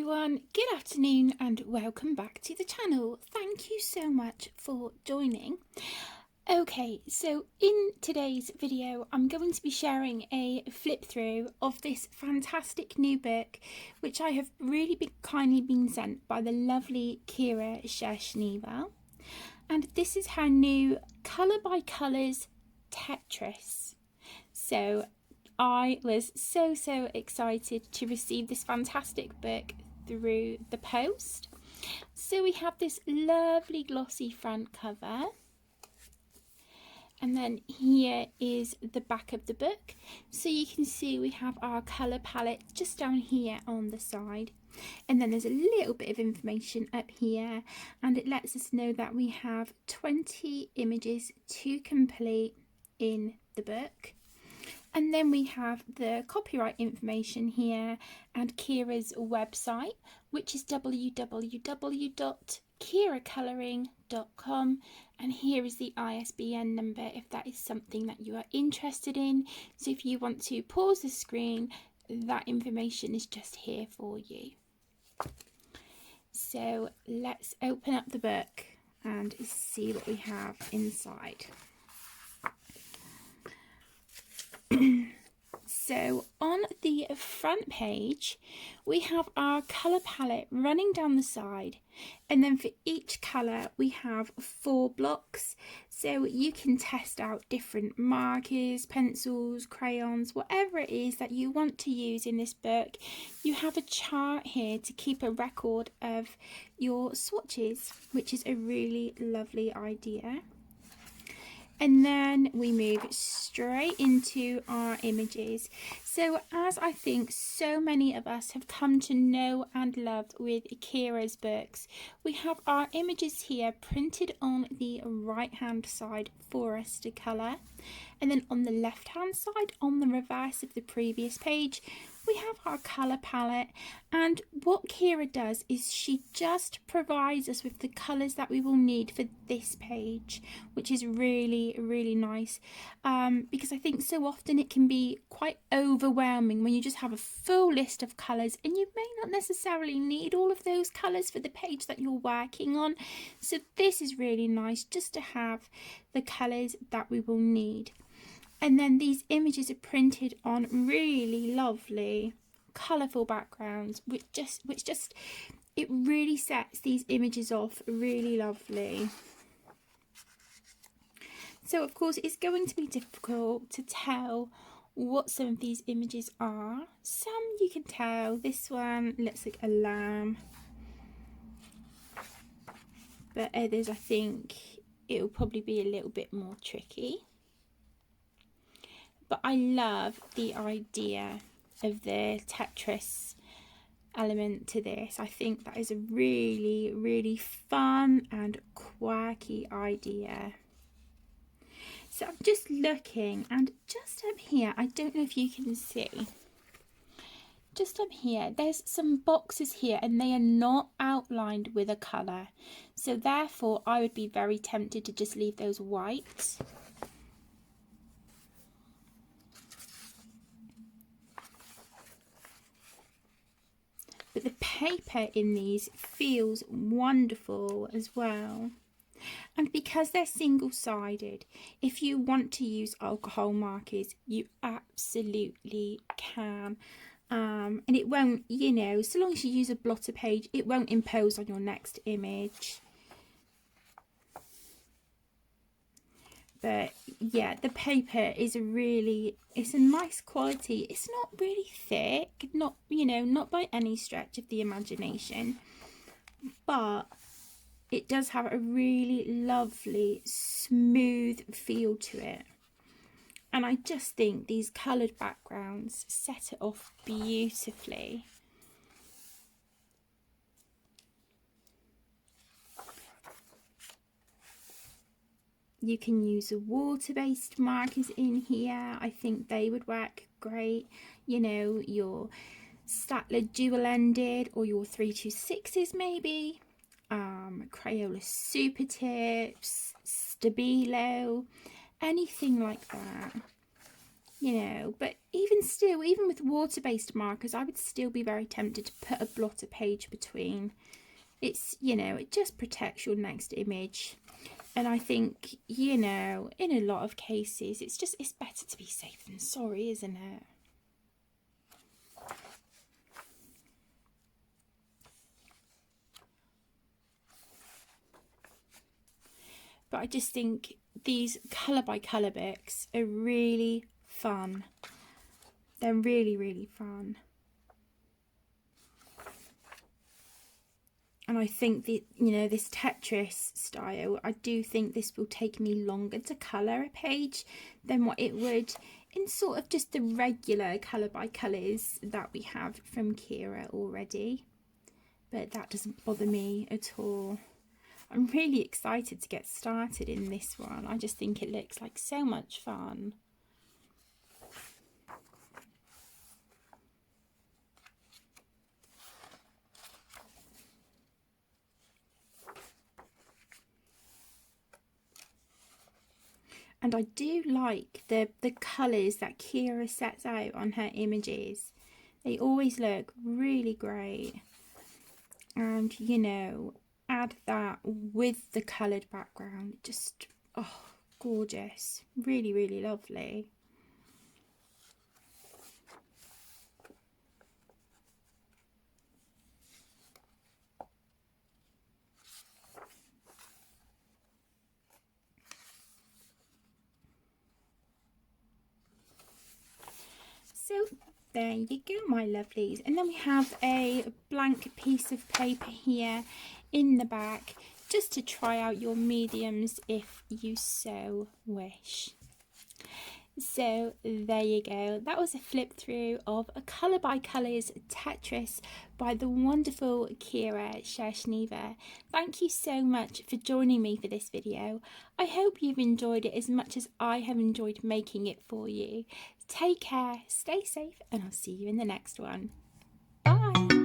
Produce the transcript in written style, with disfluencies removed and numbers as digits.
everyone, good afternoon and welcome back to the channel. Thank you so much for joining. Okay, so in today's video I'm going to be sharing a flip through of this fantastic new book which I have really kindly been sent by the lovely Shershneva, and this is her new Colour by Colours Tetris. So I was so excited to receive this fantastic book through the post. So we have this lovely glossy front cover, and then here is the back of the book. So you can see we have our colour palette just down here on the side, and then there's a little bit of information up here, and it lets us know that we have 20 images to complete in the book. And then we have the copyright information here and Kira's website, which is www.kiracolouring.com, and here is the ISBN number if that is something that you are interested in. So if you want to pause the screen, that information is just here for you. So let's open up the book and see what we have inside. So on the front page we have our colour palette running down the side, and then for each colour we have 4 blocks, so you can test out different markers, pencils, crayons, whatever it is that you want to use in this book. You have a chart here to keep a record of your swatches, which is a really lovely idea. And then we move straight into our images. So as I think so many of us have come to know and love with Kira's books, we have our images here printed on the right hand side for us to colour. And then on the left hand side, on the reverse of the previous page, we have our colour palette, and what Kira does is she just provides us with the colours that we will need for this page, which is really nice, because I think so often it can be quite overwhelming when you just have a full list of colours and you may not necessarily need all of those colours for the page that you're working on. So this is really nice just to have the colours that we will need. And then these images are printed on really lovely colourful backgrounds, which just it really sets these images off really lovely. So of course it's going to be difficult to tell what some of these images are. Some you can tell. This one looks like a lamb, but others I think it will probably be a little bit more tricky. But I love the idea of the Tetris element to this. I think that is a really fun and quirky idea. So I'm just looking, and just up here, I don't know if you can see, just up here there's some boxes here and they are not outlined with a colour, so therefore I would be very tempted to just leave those white. But the paper in these feels wonderful as well. And because they're single-sided, if you want to use alcohol markers, you absolutely can. And it won't, you know, so long as you use a blotter page, it won't impose on your next image. But yeah, the paper is it's a nice quality. It's not really thick, not, you know, not by any stretch of the imagination, but it does have a really lovely smooth feel to it. And I just think these coloured backgrounds set it off beautifully. You can use the water-based markers in here. I think they would work great. You know, your Statler dual-ended or your 326s maybe. Crayola Super Tips, Stabilo, anything like that. you know, but even still, even with water-based markers, I would still be very tempted to put a blotter page between. It's, you know, it just protects your next image. And I think, you know, in a lot of cases, it's better to be safe than sorry, isn't it? But I just think these colour by colour books are really fun. They're really, really fun. And I think that, you know, this Tetris style, I do think this will take me longer to colour a page than what it would in sort of just the regular colour by colours that we have from Kira already. But that doesn't bother me at all. I'm really excited to get started in this one. I just think it looks like so much fun. And I do like the colours that Kira sets out on her images. They always look really great. And, you know, add that with the coloured background. Just, oh, gorgeous. Really, really lovely. So there you go, my lovelies. And then we have a blank piece of paper here in the back, just to try out your mediums if you so wish. So there you go. That was a flip through of a Colour by Colours Tetris by the wonderful Kira Shershneva. Thank you so much for joining me for this video. I hope you've enjoyed it as much as I have enjoyed making it for you. Take care, stay safe, and I'll see you in the next one. Bye!